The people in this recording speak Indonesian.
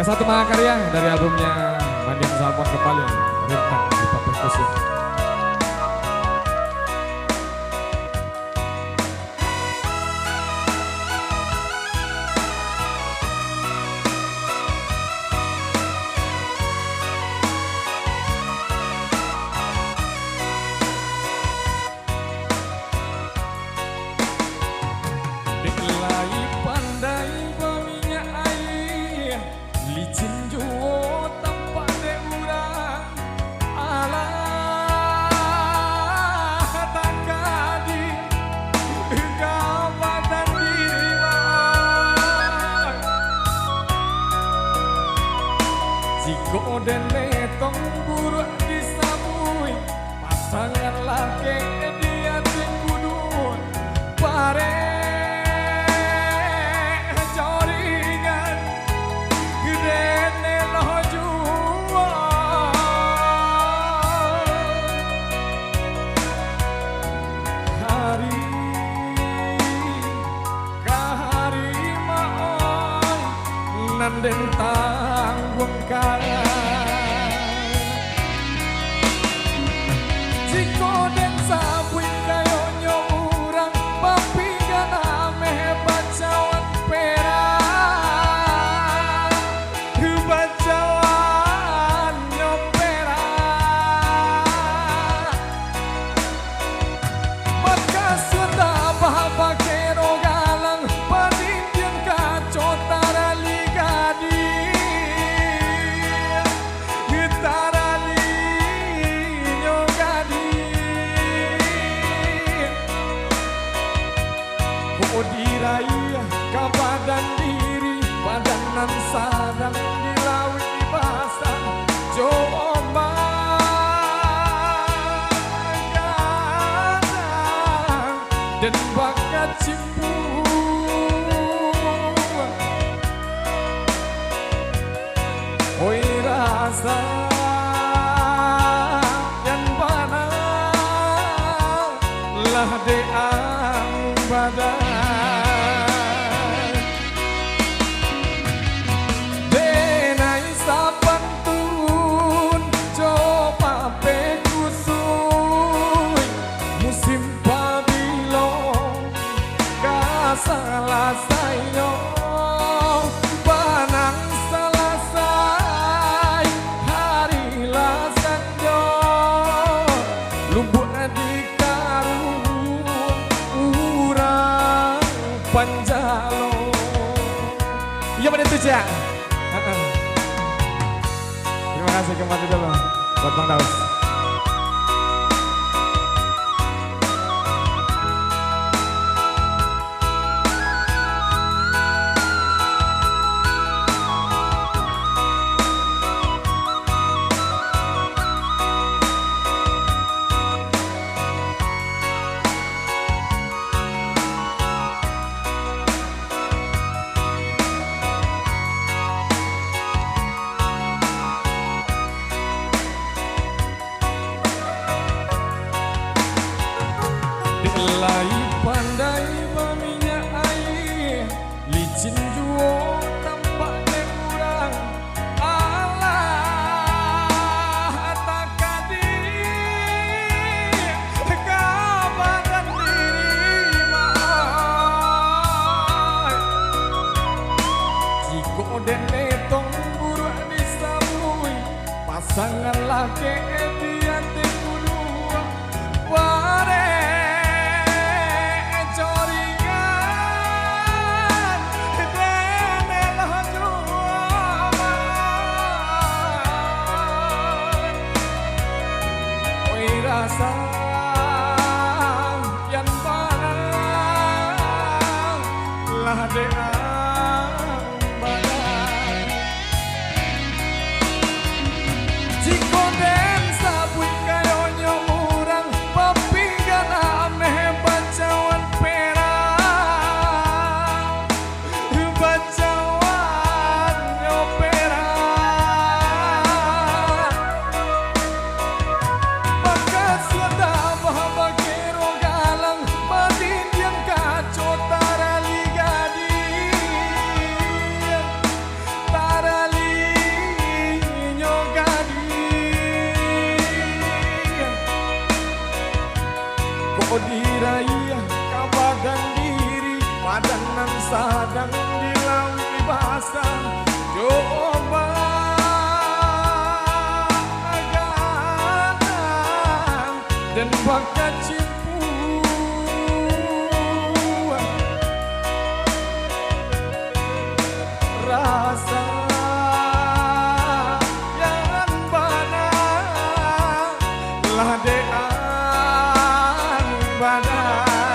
satu mahakarya dari albumnya Mandiang Salmon kembali Rintang di Perkusi. Jiko dene tong buruk disabui pasangan laki dia tingkudun pare joringan gedene no jua hari kahari maon nanden tanggung kaya jiko den sabui kayo nyurang papinggan ame bacawan perang bacawan nyopera maka sudah bahwa kero galang padingin kaco tarali gadi diraya ke badan diri padanan sadang dilawi basah coba gadang dan bakat cimpu oi rasa yang mana lah deang badan selesainya panang selesai hari lasanjo lumbuk di karun urang panjalo iya pada itu Cak. Terima kasih kembali dulu buat Bang Daus. Lai pandai baminya air licin juo tampak kurang Allah takadi kabaran diri mai jiko dene tong buruk disabui pasangan laki dia tingkudua ware rasa yang barang lah deang badan jiko den diraya kabadan diri padanan sadang di laut basah coba aganan dan bakat cipu rasa yang bana ladean bana